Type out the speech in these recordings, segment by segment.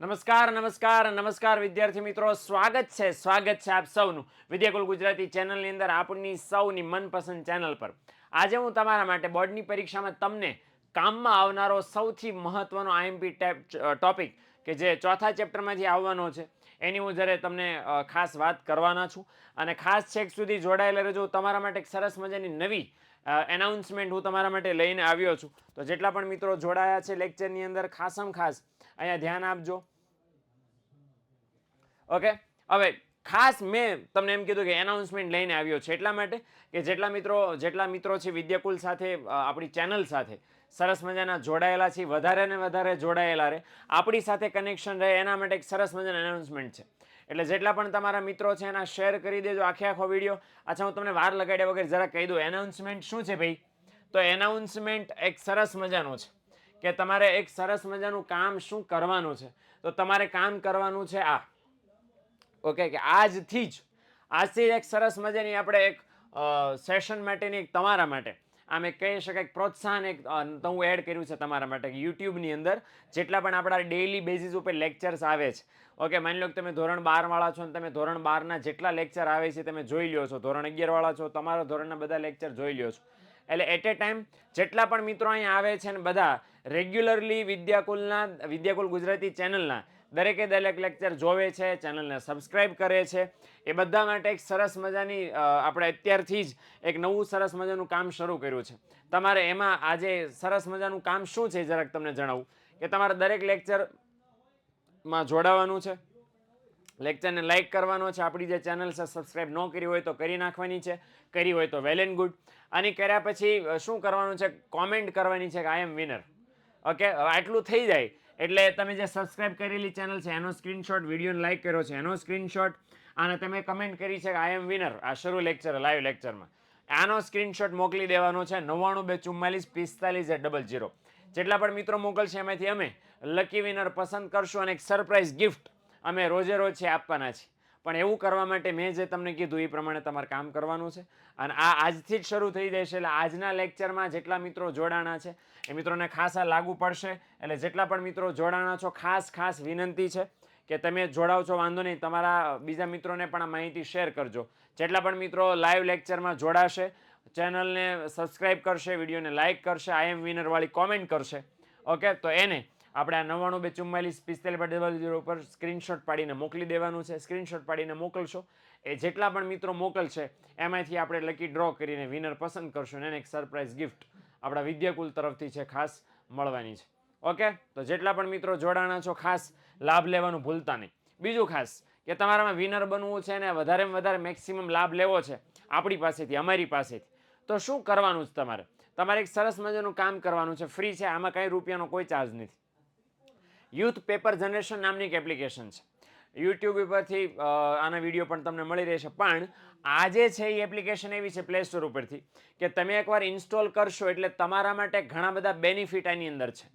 નમસ્કાર નમસ્કાર નમસ્કાર વિદ્યાર્થી મિત્રો, સ્વાગત છે આપ સૌનું વિદ્યાકુલ ગુજરાતી ચેનલની અંદર, આપણી સૌની મનપસંદ ચેનલ પર. આજે હું તમારા માટે બોર્ડની પરીક્ષામાં તમને કામમાં આવનારો સૌથી મહત્વનો આઈએમપી ટોપિક કે જે ચોથા ચેપ્ટરમાંથી આવવાનો છે એની હું જ્યારે તમને ખાસ વાત કરવાના છું. અને ખાસ છેક સુધી જોડાયેલા રહેજો. તમારા માટે એક સરસ મજાની નવી એનાઉન્સમેન્ટ હું તમારા માટે લઈને આવ્યો છું. તો જેટલા પણ મિત્રો જોડાયા છે લેક્ચરની અંદર, ખાસમ ખાસ અહીંયા ધ્યાન આપજો. ઓકે, હવે ખાસ મેં તમને એમ કીધું કે એનાઉન્સમેન્ટ લઈને આવ્યો છે એટલા માટે કે જેટલા મિત્રો છે વિદ્યાકુલ સાથે, આપણી ચેનલ સાથે સરસ મજાના જોડાયેલા છે, વધારે ને વધારે જોડાયેલા રહે, આપણી સાથે કનેક્શન રહે, એના માટે એક સરસ મજાનું એનાઉન્સમેન્ટ છે. એટલે જેટલા પણ તમારા મિત્રો છે એના શેર કરી દેજો આખો વિડીયો. અચ્છા, હું તમને વાર લગાડ્યા વગર જરા કહી દઉં એનાઉન્સમેન્ટ શું છે ભાઈ. તો એનાઉન્સમેન્ટ એક સરસ મજાનું છે કે તમારે એક સરસ મજાનું કામ શું કરવાનું છે. તો તમારે કામ કરવાનું છે આ. ઓકે, કે આજથી જ એક સરસ મજાની આપણે એક સેશન માટેની એક તમારા માટે આમ એક કહી શકાય પ્રોત્સાહન એક તો હું એડ કર્યું છે તમારા માટે કે યુટ્યુબની અંદર જેટલા પણ આપણા ડેઇલી બેઝિસ ઉપર લેક્ચર્સ આવે છે. ઓકે, માની લો કે તમે ધોરણ 12 વાળા છો અને તમે ધોરણ 12ના જેટલા લેક્ચર આવે છે તમે જોઈ લ્યો છો. ધોરણ 11 વાળા છો, તમારા ધોરણના બધા લેક્ચર જોઈ લ્યો છો. એટલે એટ એ ટાઈમ જેટલા પણ મિત્રો અહીંયા આવે છે ને બધા રેગ્યુલરલી વિદ્યાકુલ ગુજરાતી ચેનલના દરેકે દરેક લેક્ચર જોવે છે, ચેનલને સબસ્ક્રાઇબ કરે છે, એ બધા માટે એક સરસ મજાની આપણે અત્યારથી જ એક નવું સરસ મજાનું કામ શરૂ કર્યું છે. તમારે એમાં આજે સરસ મજાનું કામ શું છે જરાક તમને જણાવું કે તમારે દરેક લેક્ચરમાં જોડાવાનું છે, લેક્ચરને લાઇક કરવાનો છે, આપણી જે ચેનલ છે સબસ્ક્રાઇબ ન કરી હોય તો કરી નાખવાની છે, કરી હોય તો વેલ એન્ડ ગુડ. અને કર્યા પછી શું કરવાનું છે, કોમેન્ટ કરવાની છે કે આઈ એમ વિનર. ઓકે, આટલું થઈ જાય એટલે તમે જે સબસ્ક્રાઇબ કરેલી ચેનલ છે એનો સ્ક્રીનશોટ, વિડીયોને લાઇક કર્યો છે એનો સ્ક્રીનશોટ, અને તમે કમેન્ટ કરી છે કે આઈ એમ વિનર આ શરૂ લેક્ચર લાઈવ લેક્ચરમાં, આનો સ્ક્રીનશોટ મોકલી દેવાનો છે 9924454000. જેટલા પણ મિત્રો મોકલશે એમાંથી અમે લકી વિનર પસંદ કરશું અને એક સરપ્રાઇઝ ગિફ્ટ અમે રોજે રોજ છે આપવાના છીએ. પણ એવું કરવા માટે મેં જે તમને કીધું એ પ્રમાણે તમારે કામ કરવાનું છે. અને આ આજથી જ શરૂ થઈ જશે. એટલે આજના લેક્ચરમાં જેટલા મિત્રો જોડાણા છે એ મિત્રોને ખાસ આ લાગુ પડશે. એટલે જેટલા પણ મિત્રો જોડાણા છો ખાસ વિનંતી છે કે તમે જોડાવ છો વાંધો નહીં, તમારા બીજા મિત્રોને પણ આ માહિતી શેર કરજો. જેટલા પણ મિત્રો લાઈવ લેક્ચરમાં જોડાશે, ચેનલને સબસ્ક્રાઇબ કરશે, વિડીયોને લાઇક કરશે, આઈ એમ વિનર વાળી કોમેન્ટ કરશે, ઓકે, તો એને આપણે આ 9924454000 ઉપર સ્ક્રીનશોટ પાડીને મોકલી દેવાનું છે. સ્ક્રીનશોટ પાડીને મોકલશો, એ જેટલા પણ મિત્રો મોકલશે એમાંથી આપણે લકી ડ્રો કરીને વિનર પસંદ કરશું અને એને એક સરપ્રાઇઝ ગિફ્ટ આપણા વિદ્યાકુલ તરફથી છે ખાસ મળવાની છે. ઓકે, તો જેટલા પણ મિત્રો જોડાણા છો ખાસ લાભ લેવાનું ભૂલતા નહીં. બીજું ખાસ કે તમારામાં વિનર બનવું છે અને વધારેમાં વધારે મેક્સિમમ લાભ લેવો છે આપણી પાસેથી, અમારી પાસેથી, તો શું કરવાનું છે તમારે એક સરસ મજાનું કામ કરવાનું છે. ફ્રી છે, આમાં કંઈ રૂપિયાનો કોઈ ચાર્જ નથી. યુથ પેપર જનરેશન નામની એક એપ્લિકેશન છે. યુટ્યુબ ઉપરથી આના વિડીયો પણ તમને મળી રહેશે. પણ આજે છે એ એપ્લિકેશન એવી છે પ્લે સ્ટોર ઉપરથી કે તમે એકવાર ઇન્સ્ટોલ કરશો એટલે તમારા માટે ઘણા બધા બેનિફિટ આની અંદર છે.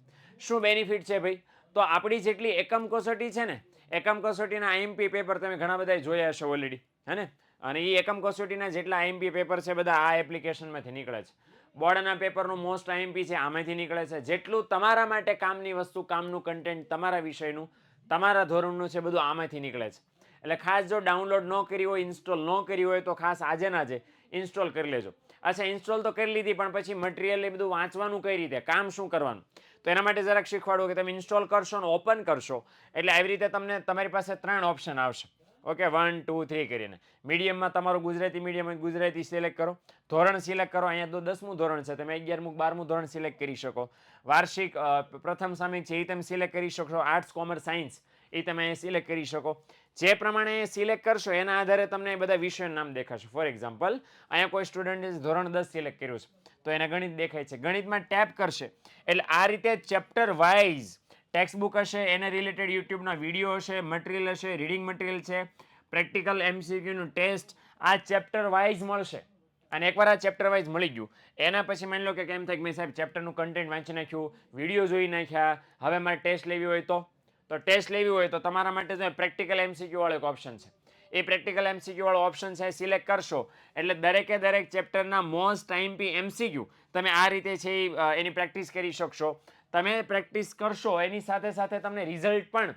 શું બેનિફિટ છે ભાઈ? તો આપણી જેટલી એકમ કસોટી છે ને, એકમ કસોટીના આઈએમપી પેપર તમે ઘણા બધા જોયા હશે ઓલરેડી, હે ને? અને એ એકમ કસોટીના જેટલા આઈએમપી પેપર છે બધા આ એપ્લિકેશનમાંથી નીકળે છે. બોર્ડના પેપરનું મોસ્ટ આઈએમપી છે આમાંથી નીકળે છે. જેટલું તમારા માટે કામની વસ્તુ, કામનું કન્ટેન્ટ, તમારા વિષયનું, તમારા ધોરણનું છે બધું આમાંથી નીકળે છે. એટલે ખાસ જો ડાઉનલોડ ન કરી હોય, ઇન્સ્ટોલ ન કરી હોય તો ખાસ આજે ના આજે ઇન્સ્ટોલ કરી લેજો. અચ્છા, ઇન્સ્ટોલ તો કરી લીધી પણ પછી મટીરિયલ એ બધું વાંચવાનું કઈ રીતે, કામ શું કરવાનું, તો એના માટે જરાક શીખવાડો કે તમે ઇન્સ્ટોલ કરશો ને ઓપન કરશો એટલે આવી રીતે તમને તમારી પાસે 3 ઓપ્શન આવશે. ઓકે 1 2 3 કરીને. મીડિયમમાં તમારું ગુજરાતી મીડિયમ હોય ગુજરાતી સિલેક્ટ કરો. ધોરણ સિલેક્ટ કરો. અહીંયા તો 10મું ધોરણ છે, તમે 11મું 12મું ધોરણ સિલેક્ટ કરી શકો. વાર્ષિક પ્રથમ સામયિક છે એ તમે સિલેક્ટ કરી શકશો. આર્ટ્સ કોમર્સ સાયન્સ એ તમે અહીંયા સિલેક્ટ કરી શકો. જે પ્રમાણે સિલેક્ટ કરશો એના આધારે તમને એ બધા વિષયોનું નામ દેખાશે. ફોર એક્ઝામ્પલ અહીંયા કોઈ સ્ટુડન્ટે ધોરણ 10 સિલેક્ટ કર્યું છે તો એને ગણિત દેખાય છે. ગણિતમાં ટેપ કરશે એટલે આ રીતે ચેપ્ટર વાઇઝ ટેક્સ્ટ બુક હશે, એને રિલેટેડ યુટ્યુબના વિડીયો હશે, મટીરિયલ હશે, રીડિંગ મટીરિયલ છે, પ્રેક્ટિકલ એમસીક્યુનું ટેસ્ટ, આ ચેપ્ટર વાઇઝ મળશે. અને એકવાર આ ચેપ્ટર વાઇઝ મળી ગયું એના પછી માની લો કે કેમ થાય કે મેં સાહેબ ચેપ્ટરનું કન્ટેન્ટ વાંચી નાખ્યું, વિડીયો જોઈ નાખ્યા, હવે મારે ટેસ્ટ લેવી હોય તો ટેસ્ટ લેવી હોય તો તમારા માટે જો પ્રેક્ટિકલ એમસીક્યુ વાળો એક ઓપ્શન છે. એ પ્રેક્ટિકલ એમસીક્યુ વાળો ઓપ્શન છે સિલેક્ટ કરશો એટલે દરેકે દરેક ચેપ્ટરના મોસ્ટ આઈએમપી એમસીક્યુ તમે આ રીતે છે એની પ્રેક્ટિસ કરી શકશો. તમે પ્રેક્ટિસ કરશો એની સાથે સાથે તમને રિઝલ્ટ પણ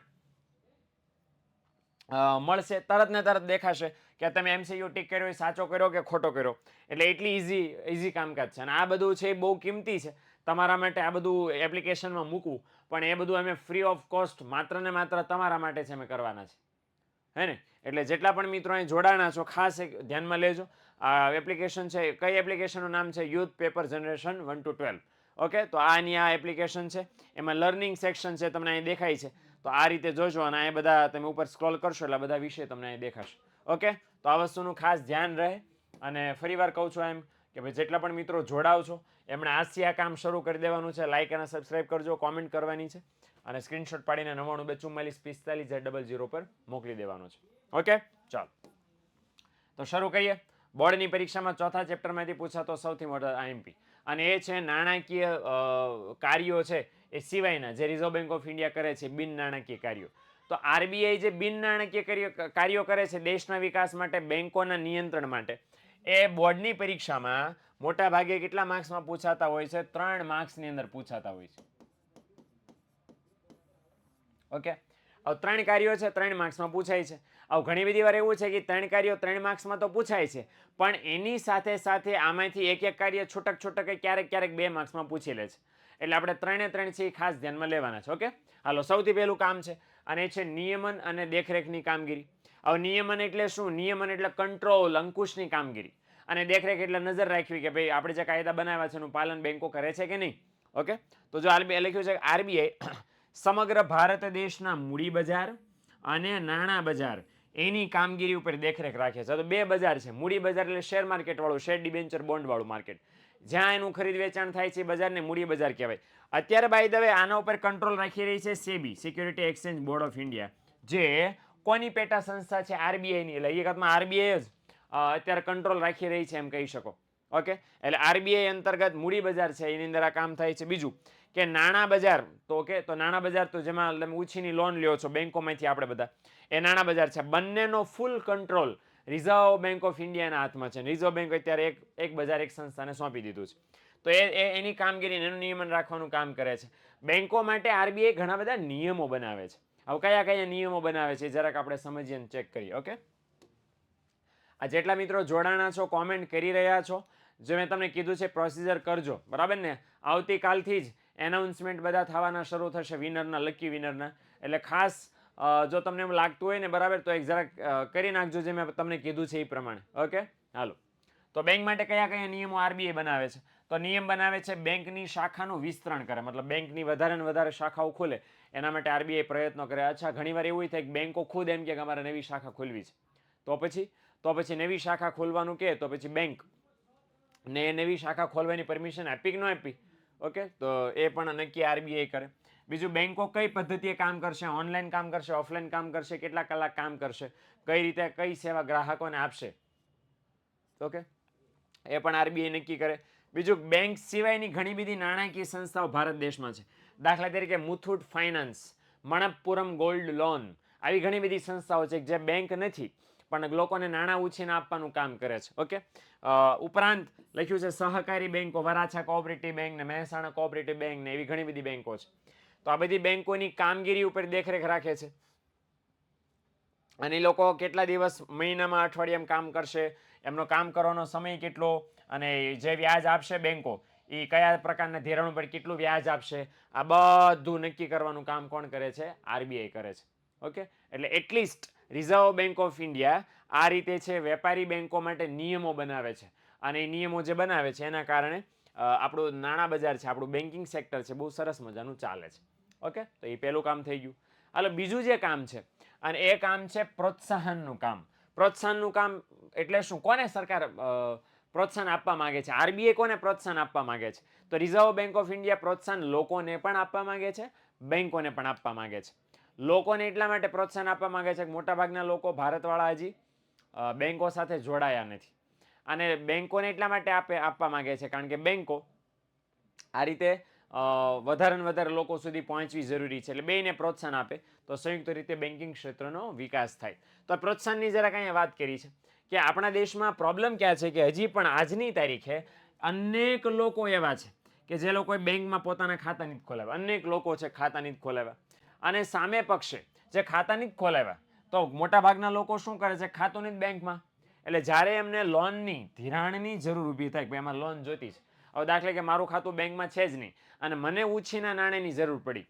મળશે. તરત ને તરત દેખાશે કે તમે એમસીક્યુ ટીક કર્યો એ સાચો કર્યો કે ખોટો કર્યો. એટલે એટલી ઇઝી કામકાજ છે. અને આ બધું છે એ બહુ કિંમતી છે તમારા માટે. આ બધું એપ્લિકેશનમાં મૂકવું પણ એ બધું અમે ફ્રી ઓફ કોસ્ટ માત્ર ને માત્ર તમારા માટે છે અમે કરવાના છે, હે ને. એટલે જેટલા પણ મિત્રો અહીં જોડાણા છો ખાસ એક ધ્યાનમાં લેજો. આ એપ્લિકેશન છે, કઈ એપ્લિકેશનનું નામ છે? Youth paper generation 1 to 12. Okay, તો આની આ એપ્લિકેશન છે. એમાં લર્નિંગ સેક્શન છે, તમને અહીં દેખાય છે. તો આ રીતે જોજો અને આ બધા તમે ઉપર સ્ક્રોલ કરશો એટલે બધા વિષય તમને અહીં દેખાશે. ઓકે, તો આ વસ્તુનું ખાસ ધ્યાન રહે. અને ફરીવાર કહું છું એમ કે ભાઈ જેટલા પણ મિત્રો જોડાવ છો એમણે આજથી આ કામ શરૂ કરી દેવાનું છે. લાઇક અને સબસ્ક્રાઇબ કરજો, કોમેન્ટ કરવાની છે અને સ્ક્રીનશોટ પાડીને 992445 પર મોકલી દેવાનો છે. ઓકે, ચાલો તો શરૂ કરીએ. બોર્ડની પરીક્ષામાં ચોથા ચેપ્ટરમાંથી પૂછાતો સૌથી મોટો આઈએમપી અને એ છે નાણાકીય કાર્યો છે એ સિવાયના જે રિઝર્વ બેંક ઓફ ઇન્ડિયા કરે છે બિન નાણાકીય કાર્યો. તો આરબીઆઈ જે બિન નાણાકીય કાર્યો કરે છે દેશના વિકાસ માટે, બેંકોના નિયંત્રણ માટે, એ બોર્ડની પરીક્ષામાં મોટા ભાગે કેટલા માર્ક્સમાં પૂછાતા હોય છે? 3 માર્ક્સની અંદર પૂછાતા હોય છે. ઓકે, હવે 3 કાર્યો છે 3 માર્ક્સમાં પૂછાય છે. હવે ઘણી બધી વાર એવું છે કે 3 કાર્યો 3 માર્ક્સમાં તો પૂછાય છે પણ એની સાથે સાથે આમાંથી એક કાર્ય છૂટક ક્યારેક 2 માર્ક્સમાં પૂછી લે છે. એટલે આપણે 3 છે એ ખાસ ધ્યાનમાં લેવાના છે. ઓકે, હાલો સૌથી પહેલું કામ છે અને એ છે નિયમન અને દેખરેખની કામગીરી. હવે નિયમન એટલે શું? નિયમન એટલે કંટ્રોલ, અંકુશની કામગીરી. અને દેખરેખ એટલે નજર રાખવી કે ભાઈ આપણે જે કાયદા બનાવ્યા છે એનું પાલન બેંકો કરે છે કે નહીં. ઓકે, તો જો આરબીઆઈ લખ્યું છે કે આરબીઆઈ સમગ્ર ભારત દેશના મૂડી બજાર અને નાણાં બજાર એની કામગીરી ઉપર દેખરેખ રાખે છે. તો 2 બજાર છે. મૂડી બજાર એટલે શેર માર્કેટ વાળું, શેર ડિબેન્ચર બોન્ડ વાળું માર્કેટ, જ્યાં એનું ખરીદ વેચાણ થાય છે બજારને મૂડી બજાર કહેવાય. અત્યારે બાય ધ વે આના ઉપર કંટ્રોલ રાખી રહી છે SEBI, security exchange board of India, જે કોની પેટા સંસ્થા છે? આરબીઆઈની. એટલે હકીકતમાં આરબીઆઈ જ અત્યારે કંટ્રોલ રાખી રહી છે એમ કહી શકો. ઓકે, એટલે આરબીઆઈ અંતર્ગત મૂડી બજાર છે એની અંદર આ કામ થાય છે. બીજું કે નાણાં બજાર, તો ઓકે, તો નાણાં બજાર તો જેમાં તમે ઉછીની લોન લ્યો છો બેંકોમાંથી આપણે બધા, એ નાણાં બજાર છે. બંનેનો ફૂલ કંટ્રોલ રિઝર્વ બેંક ઓફ ઇન્ડિયાના હાથમાં છે. રિઝર્વ બેંક અત્યારે એક બજાર એક સંસ્થાને સોંપી દીધું છે. તો એની કામગીરી એનું નિયમન રાખવાનું કામ કરે છે. બેંકો માટે આરબીઆઈ ઘણા બધા નિયમો બનાવે છે. હવે કયા નિયમો બનાવે છે જરાક આપણે સમજીએ અને ચેક કરીએ. ઓકે, આ જેટલા મિત્રો જોડાણા છો, કોમેન્ટ કરી રહ્યા છો, જે મેં તમને કીધું છે પ્રોસિજર કરજો, બરાબર ને. આવતીકાલથી જ એનાઉન્સમેન્ટ બધા થવાના શરૂ થશે વિનરના, લકી વિનરના. એટલે ખાસ જો તમને એમ લાગતું હોય ને બરાબર તો એક જરાક કરી નાખજો જે મેં તમને કીધું છે એ પ્રમાણે. ઓકે, હાલો. તો બેંક માટે કયા નિયમો આરબીઆઈ બનાવે છે? તો નિયમ બનાવે છે બેંકની શાખાનું વિસ્તરણ કરે, મતલબ બેંકની વધારે ને વધારે શાખાઓ ખોલે એના માટે આરબીઆઈ પ્રયત્નો કરે. અચ્છા, ઘણીવાર એવું થાય કે બેંકો ખુદ એમ કે અમારે નવી શાખા ખોલવી છે, તો પછી નવી શાખા ખોલવાનું કે તો પછી બેંક ને નવી શાખા ખોલવાની પરમિશન આપી કે ન આપી. ઓકે, તો એ પણ નક્કી આરબીઆઈ કરે. બીજું બેંકો કઈ પદ્ધતિએ કામ કરશે? ઓનલાઈન કામ કરશે, ઓફલાઈન કામ કરશે, કેટલા કલાક કામ કરશે, કઈ રીતે કઈ સેવા ગ્રાહકોને આપશે. ઓકે, એ પણ આરબીઆઈ નક્કી કરે. બીજું બેંક સિવાયની ઘણી બધી નાણાકીય સંસ્થાઓ ભારત દેશમાં છે. દાખલા તરીકે મુથુટ ફાઇનાન્સ, મણપ્પુરમ ગોલ્ડ લોન, આવી ઘણી બધી સંસ્થાઓ છે જે બેંક નથી પણ લોકોને નાણાં ઉછીને આપવાનું કામ કરે છે. ઓકે, ઉપરાંત લખ્યું છે સહકારી બેંકો, વરાછા કોઓપરેટિવ બેંક ને મહેસાણા કોઓપરેટિવ બેંક ને એવી ઘણી બધી બેંકો છે. તો આ બધી બેંકોની કામગીરી ઉપર દેખરેખ રાખે છે. અને એ લોકો કેટલા દિવસ મહિનામાં, અઠવાડિયામાં કામ કરશે, એમનો કામ કરવાનો સમય કેટલો, અને જે વ્યાજ આપશે બેંકો એ કયા પ્રકારના ધિરાણ પર કેટલું વ્યાજ આપશે, આ બધું નક્કી કરવાનું કામ કોણ કરે છે? આરબીઆઈ કરે છે. ઓકે, એટલે at least reserve Bank of India આ રીતે છે વેપારી બેંકો માટે નિયમો બનાવે છે, અને એ નિયમો જે બનાવે છે એના કારણે આપણું નાણાં બજાર છે, આપણું બેન્કિંગ સેક્ટર છે, બહુ સરસ મજાનું ચાલે છે. ઓકે, તો એ પહેલું કામ થઈ ગયું. હાલો, બીજું જે કામ છે, અને એ કામ છે પ્રોત્સાહનનું કામ. પ્રોત્સાહનનું કામ એટલે શું? કોને સરકાર પ્રોત્સાહન આપવા માંગે છે? આરબીઆઈ કોને પ્રોત્સાહન આપવા માંગે છે? તો રિઝર્વ બેંક ઓફ ઇન્ડિયા પ્રોત્સાહન લોકોને પણ આપવા માંગે છે, બેંકોને પણ આપવા માંગે છે. લોકોને એટલા માટે પ્રોત્સાહન આપવા માંગે છે કે મોટાભાગના લોકો ભારતવાળા હજી બેંકો સાથે જોડાયા નથી, અને બેંકોને એટલા માટે આપવા માંગે છે કારણ કે બેંકો આ રીતે વધારે ને વધારે લોકો સુધી પહોંચવી જરૂરી છે. એટલે બેયને પ્રોત્સાહન આપે તો સંયુક્ત રીતે બેન્કિંગ ક્ષેત્રનો વિકાસ થાય. તો પ્રોત્સાહનની જરાક અહીંયા વાત કરી છે કે આપણા દેશમાં પ્રોબ્લેમ ક્યાં છે કે હજી પણ આજની તારીખે અનેક લોકો એવા છે કે જે લોકોએ બેંકમાં પોતાના ખાતા નથી ખોલાવ્યા. અનેક લોકો છે ખાતા નથી ખોલાવ્યા, અને સામે પક્ષે જે ખાતા નથી ખોલાવ્યા તો મોટાભાગના લોકો શું કરે છે? ખાતું નથી બેંકમાં, એટલે જ્યારે એમને લોનની ધિરાણની જરૂર ઊભી થાય કે એમાં લોન જોતી છે, હવે દાખલે કે મારું ખાતું બેંકમાં છે જ નહીં અને મને ઉછીના નાણાંની જરૂર પડી,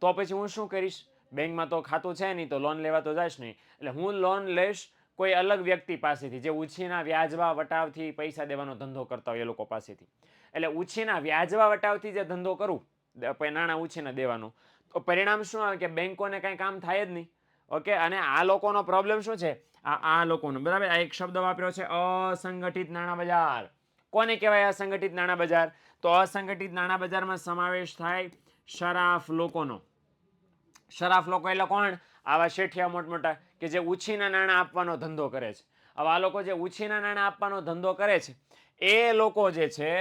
તો પછી હું શું કરીશ? બેંકમાં તો ખાતું છે નહીં તો લોન લેવા તો જઈશ નહીં, એટલે હું લોન લઈશ કોઈ અલગ વ્યક્તિ પાસેથી જે ઉછીના વ્યાજવા વટાવથી પૈસા દેવાનો ધંધો કરતા હોય એ લોકો પાસેથી. એટલે ઉછીના વ્યાજવા વટાવથી જે ધંધો કરું, નાણાં ઉછીના દેવાનું, તો પરિણામ શું આવે કે બેંકોને કાંઈ કામ થાય જ નહીં. ઓકે, અને આ લોકોનો પ્રોબ્લેમ શું છે? આ લોકોનો, બરાબર, આ એક શબ્દ વાપર્યો છે અસંગઠિત નાણાં બજાર. કોને કહેવાય અસંગઠિત નાણાં બજાર? તો અસંગઠિત નાણાં બજારમાં સમાવેશ થાય શરાફ લોકોનો. શરાફ લોકો એટલે કોણ? આવા શેઠિયા મોટમોટા કે જે ઉછીના નાણાં આપવાનો ધંધો કરે છે. હવે આ લોકો જે ઉછીના નાણાં આપવાનો ધંધો કરે છે એ લોકો જે છે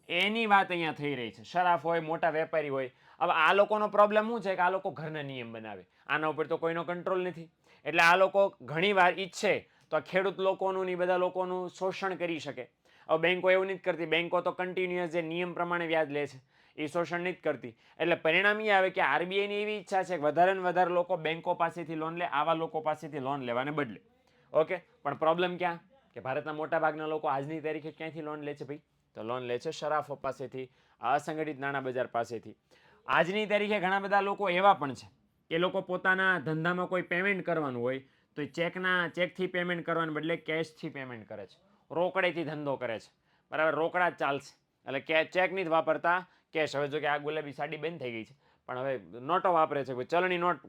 એની વાત અહીંયા થઈ રહી છે. શરાફ હોય, મોટા વેપારી હોય. હવે આ લોકોનો પ્રોબ્લેમ શું છે કે આ લોકો ઘરના નિયમ બનાવે, આના ઉપર તો કોઈનો કંટ્રોલ નથી. એટલે આ લોકો ઘણીવાર ઈચ્છે તો ખેડૂત લોકોનું ને બધા લોકોનું શોષણ કરી શકે. હવે બેંકો એવું નથી કરતી, બેંકો તો કન્ટિન્યુઅસ જે નિયમ પ્રમાણે વ્યાજ લે છે એ શોષણ નથી કરતી. એટલે પરિણામ એ આવે કે આરબીઆઈની એવી ઈચ્છા છે કે વધારે ને વધારે લોકો બેંકો પાસેથી લોન લે, આવા લોકો પાસેથી લોન લેવાને બદલે. ઓકે, પણ પ્રોબ્લેમ ક્યાં? કે ભારતના મોટા ભાગના લોકો આજની તારીખે ક્યાંથી લોન લે છે ભાઈ? તો લોન લે છે શરાફો પાસેથી, અસંગઠિત નાણાં બજાર પાસેથી. આજની તારીખે ઘણા બધા લોકો એવા પણ છે કે લોકો પોતાના ધંધામાં કોઈ પેમેન્ટ કરવાનું હોય તો ચેકથી પેમેન્ટ કરવાને બદલે કેશથી પેમેન્ટ કરે છે, રોકડેથી ધંધો કરે છે. બરાબર, રોકડા જ ચાલશે, એટલે ચેક નથી વાપરતા, કેશ. હવે જો કે આ ગુલાબી સાડી બંધ થઈ ગઈ છે, પણ હવે નોટો વાપરે છે, ચલણી નોટ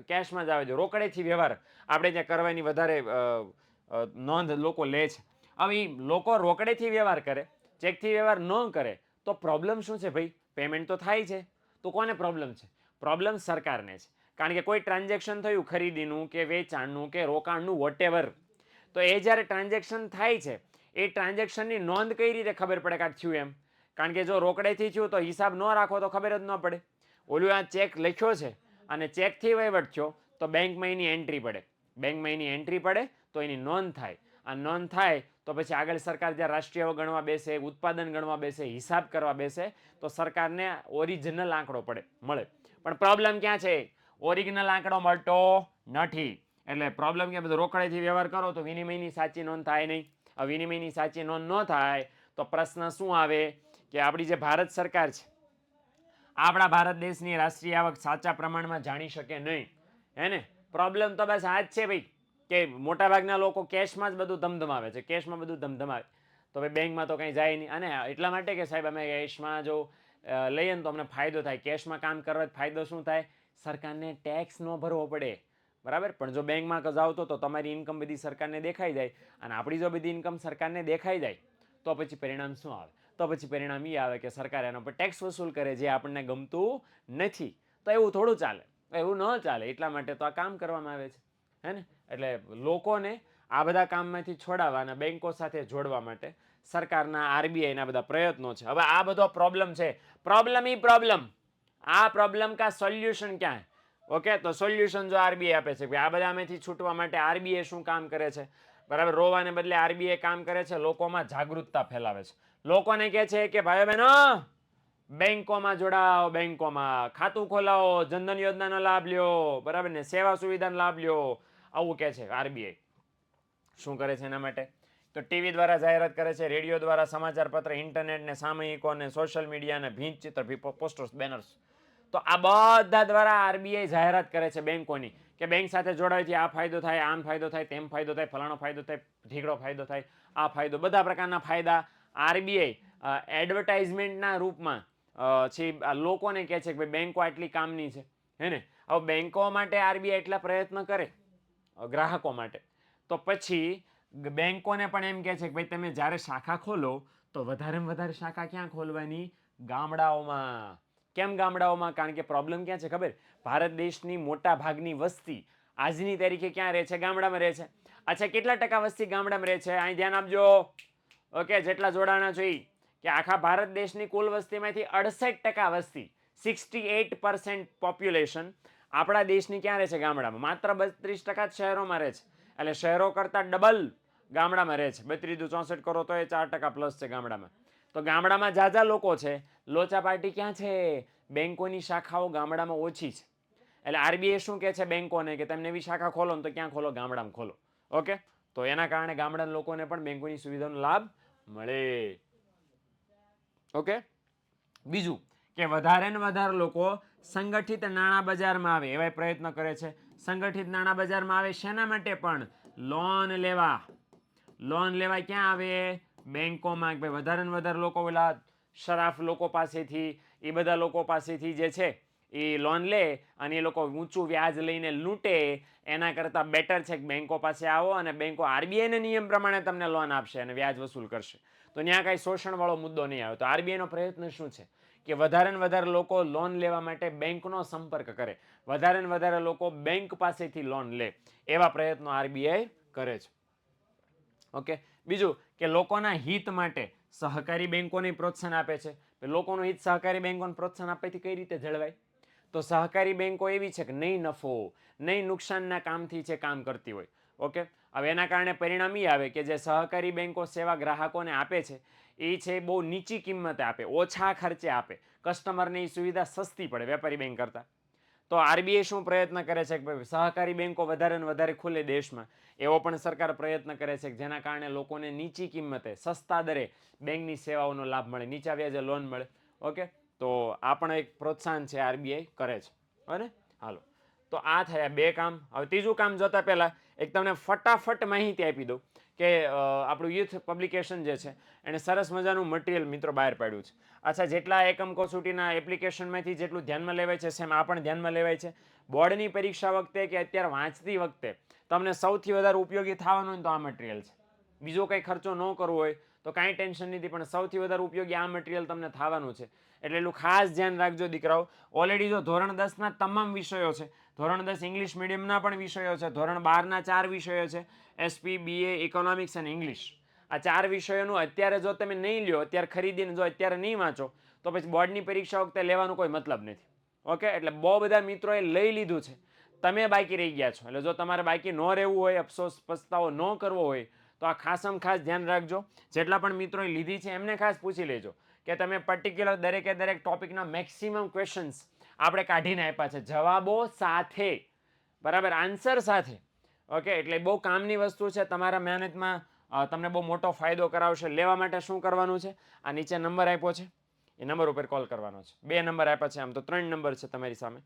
કેશમાં જ આવે છે. રોકડેથી વ્યવહાર આપણે ત્યાં કરવાની વધારે નોંધ લોકો લે છે. હવે લોકો રોકડેથી વ્યવહાર કરે, ચેકથી વ્યવહાર ન કરે તો પ્રોબ્લેમ શું છે ભાઈ? પેમેન્ટ તો થાય છે, તો કોને પ્રોબ્લેમ છે? પ્રોબ્લેમ સરકારને છે. કારણ કે કોઈ ટ્રાન્ઝેક્શન થયું ખરીદીનું કે વેચાણનું કે રોકાણનું વોટેવર, તો એ જ્યારે ટ્રાન્ઝેક્શન થાય છે એ ટ્રાન્ઝેક્શનની નોંધ કઈ રીતે ખબર પડે કે આ થયું એમ? કારણ કે જો રોકડેથી થયું તો હિસાબ ન રાખો તો ખબર જ ન પડે. ઓલું આ ચેક લખ્યો છે અને ચેકથી વહીવટ થયો તો બેંકમાં એની એન્ટ્રી પડે, બેંકમાં એની એન્ટ્રી પડે તો એની નોંધ થાય. આ નોંધ થાય તો પછી આગળ સરકાર જ્યાં રાષ્ટ્રીય ગણવા બેસે, ઉત્પાદન ગણવા બેસે, હિસાબ કરવા બેસે તો સરકારને ઓરિજિનલ આંકડો મળે. પણ પ્રોબ્લેમ ક્યાં છે? ઓરિજિનલ આંકડો મળતો નથી. એટલે પ્રોબ્લેમ ક્યાં? બધું રોકડેથી વ્યવહાર કરો તો વિનિમયની સાચી નોંધ થાય નહીં. આ વિનિમયની સાચી નોંધ ન થાય તો પ્રશ્ન શું આવે કે આપણી જે ભારત સરકાર છે, આપણા ભારત દેશની રાષ્ટ્રીય આવક સાચા પ્રમાણમાં જાણી શકે નહીં. હે ને? પ્રોબ્લેમ તો બસ આ જ છે ભાઈ કે મોટાભાગના લોકો કેશમાં જ બધું ધમધમાવે છે, કેશમાં બધું ધમધમાવે તો ભાઈ બેંકમાં તો કંઈ જાય નહીં. અને એટલા માટે કે સાહેબ અમે કેશમાં જો લઈએ ને તો અમને ફાયદો થાય. કેશમાં કામ કરવાથી ફાયદો શું થાય? સરકારને ટેક્સ ન ભરવો પડે. બરાબર, પણ જો બેંકમાં જાઓ તો તમારી ઇન્કમ બધી સરકારને દેખાઈ જાય, અને આપણી જો બધી ઇન્કમ સરકારને દેખાઈ જાય તો પછી પરિણામ શું આવે? તો પછી પરિણામ એ આવે કે સરકાર એના પર ટેક્સ વસૂલ કરે જે આપણને ગમતું નથી. તો એવું થોડું ચાલે, એવું ન ચાલે. એટલા માટે તો આ કામ કરવામાં આવે છે, હે ને? એટલે લોકોને આ બધા કામમાંથી છોડાવવા અને બેંકો સાથે જોડવા માટે સરકારના આરબીઆઈના બધા પ્રયત્નો છે. હવે આ બધો પ્રોબ્લેમ છે, પ્રોબ્લેમ આ પ્રોબ્લેમ કા સોલ્યુશન ક્યાં? ઓકે, તો સોલ્યુશન જો આરબીઆઈ આપે છે. આ બધામાંથી છૂટવા માટે આરબીઆઈ શું કામ કરે છે? બરાબર, રોવાને બદલે આરબીઆઈ કામ કરે છે, લોકોમાં જાગૃતતા ફેલાવે છે. લોકોને કહે છે કે ભાઈઓ બહેનો બેંકોમાં જોડાઓ, બેંકોમાં ખાતું ખોલાવો, જનધન યોજનાનો લાભ લ્યો, બરાબર ને, સેવા સુવિધાનો લાભ લ્યો, આવું કહે છે આરબીઆઈ. શું કરે છે એના માટે? તો ટીવી દ્વારા જાહેરાત કરે છે, રેડિયો દ્વારા, સમાચાર પત્ર, ઇન્ટરનેટ ને, સામયિકો ને, સોશિયલ મીડિયા ને, ભીંતચિત્ર, પોસ્ટર્સ, બેનર્સ. તો આ બધા દ્વારા આરબીઆઈ જાહેરાત કરે છે બેંકોની કે બેંક સાથે જોડાવાથી આ ફાયદો થાય, આમ ફાયદો થાય, તેમ ફાયદો થાય, ફલાણો ફાયદો થાય, ઢીકડો ફાયદો થાય, આ ફાયદો, બધા પ્રકારના ફાયદા આરબીઆઈ એડવર્ટાઇઝમેન્ટના રૂપમાં છે લોકોને કહે છે કે ભાઈ બેંકો આટલી કામની છે, હે ને. હવે બેંકો માટે આરબીઆઈ એટલા પ્રયત્ન કરે ગ્રાહકો માટે, તો પછી બેંકોને પણ એમ કહે છે કે ભાઈ તમે જ્યારે શાખા ખોલો તો વધારેમાં વધારે શાખા ક્યાં ખોલવાની? ગામડાઓમાં. કેમ ગામડાઓમાં? કારણ કે પ્રોબ્લેમ ક્યાં છે ખબર? ભારત દેશની મોટા ભાગની વસ્તી આજની તારીખે ક્યાં રહે છે? ગામડામાં રહે છે. અચ્છા, કેટલા ટકા વસ્તી ગામડામાં રહે છે? અહીં ધ્યાન આપજો. ઓકે, જેટલા જોડાણા છે કે આખા ભારત દેશની કુલ વસ્તીમાંથી 68% વસ્તી, 68% પોપ્યુલેશન આપણા દેશની ક્યાં રહે છે? ગામડામાં. માત્ર 32% જ શહેરોમાં રહે છે. એટલે શહેરો કરતાં ડબલ ગામડામાં રહે છે. 32 દુ 64 કરો તો એ 4% પ્લસ છે ગામડામાં. તો ગામડામાં જાજા લોકો છે. લોચા પાર્ટી ક્યાં છે? બેંકોની શાખાઓ ગામડામાં ઓછી છે. એટલે આરબીઆઈ શું કહે છે બેંકોને કે તમે નવી શાખા ખોલો ને તો ક્યાં ખોલો? ગામડામાં ખોલો. ઓકે, તો એના કારણે ગામડાના લોકોને પણ બેંકોની સુવિધાનો લાભ મળે. ઓકે, બીજું કે વધારે ને વધારે લોકો સંગઠિત નાણાં બજારમાં આવે એવા પ્રયત્ન કરે છે. સંગઠિત નાણાં બજારમાં આવે શેના માટે? પણ લોન લેવા. લોન લેવા ક્યાં આવે? બેંકોમાં. ભાઈ વધારે ને વધારે લોકો ઓલા શરાફ લોકો પાસેથી, એ બધા લોકો પાસેથી જે છે એ લોન લે અને એ લોકો ઊંચું વ્યાજ લઈને લૂંટે. એના કરતાં બેટર છે કે બેંકો પાસે આવો અને બેંકો આરબીઆઈના નિયમ પ્રમાણે તમને લોન આપશે અને વ્યાજ વસૂલ કરશે. તો ત્યાં કાંઈ શોષણવાળો મુદ્દો નહીં આવે. તો આરબીઆઈનો પ્રયત્ન શું છે કે વધારે ને વધારે લોકો લોન લેવા માટે બેંકનો સંપર્ક કરે, વધારે ને વધારે લોકો બેંક પાસેથી લોન લે, એવા પ્રયત્નો આરબીઆઈ કરે છે. ઓકે, બીજું કે લોકોના હિત માટે સહકારી બેંકોને પ્રોત્સાહન આપે છે. લોકોનું હિત સહકારી બેંકોને પ્રોત્સાહન આપવાથી કઈ રીતે જળવાય? તો સહકારી બેંકો એવી છે કે નહીં નફો નહીં નુકસાનના કામથી છે કામ કરતી હોય. ઓકે, હવે એના કારણે પરિણામ એ આવે કે જે સહકારી બેંકો સેવા ગ્રાહકોને આપે છે એ છે બહુ નીચી કિંમતે આપે, ઓછા ખર્ચે આપે, કસ્ટમરને એ સુવિધા સસ્તી પડે વેપારી બેંક કરતાં. તો આરબીઆઈ શું પ્રયત્ન કરે છે કે સહકારી બેંકો વધારે ને વધારે ખુલે દેશમાં, એવો પણ સરકાર પ્રયત્ન કરે છે જેના કારણે લોકોને નીચી કિંમતે સસ્તા દરે બેંકની સેવાઓનો લાભ મળે, નીચા વ્યાજે લોન મળે. ઓકે, તો આ પણ એક પ્રોત્સાહન છે આરબીઆઈ કરે છે. બરાબર, હાલો. તો આ થયા બે કામ. હવે ત્રીજું કામ જોતા પહેલાં એક તમને ફટાફટ માહિતી આપી દઉં કે આપણું યુથ પબ્લિકેશન જે છે એણે સરસ મજાનું મટીરિયલ મિત્રો બહાર પાડ્યું છે. અચ્છા, જેટલા એકમ કસોટીના એપ્લિકેશનમાંથી જેટલું ધ્યાનમાં લેવાય છે સેમ આ પણ ધ્યાનમાં લેવાય છે. બોર્ડની પરીક્ષા વખતે કે અત્યારે વાંચતી વખતે તમને સૌથી વધારે ઉપયોગી થવાનું હોય તો આ મટીરિયલ છે. બીજો કંઈ ખર્ચો ન કરવો હોય તો કાંઈ ટેન્શન નથી, પણ સૌથી વધારે ઉપયોગી આ મટીરિયલ તમને થવાનું છે. એટલે એટલું ખાસ ધ્યાન રાખજો દીકરાઓ. ઓલરેડી જો ધોરણ 10ના તમામ વિષયો છે, ધોરણ 10 ઇંગ્લિશ મીડિયમના પણ વિષયો છે, ધોરણ 12ના 4 વિષયો છે, એસપી, બીએ, ઇકોનોમિક્સ અને ઇંગ્લિશ. આ 4 વિષયોનું અત્યારે જો તમે નહીં લ્યો, અત્યારે ખરીદીને જો અત્યારે નહીં વાંચો તો પછી બોર્ડની પરીક્ષા વખતે લેવાનો કોઈ મતલબ નથી. ઓકે, એટલે બહુ બધા મિત્રોએ લઈ લીધું છે, તમે બાકી રહી ગયા છો. એટલે જો તમારે બાકી ન રહેવું હોય, અફસોસ પસ્તાવો ન કરવો હોય તો આ ખાસમ ખાસ ધ્યાન રાખજો. જેટલા પણ મિત્રોએ લીધી છે એમને ખાસ પૂછી લેજો કે તમે પર્ટિક્યુલર દરેકે દરેક ટોપિકના મેક્સિમમ ક્વેશ્ચન્સ આપણે કાઢીને આપ્યા છે, જવાબો સાથે, બરાબર, આન્સર સાથે. ઓકે, એટલે બહુ કામની વસ્તુ છે, તમારા મહેનતમાં તમને બહુ મોટો ફાયદો કરાવશે. લેવા માટે શું કરવાનું છે? આ નીચે નંબર આપ્યો છે, એ નંબર ઉપર કોલ કરવાનો છે. 2 નંબર આપ્યા છે, આમ તો 3 નંબર છે તમારી સામે.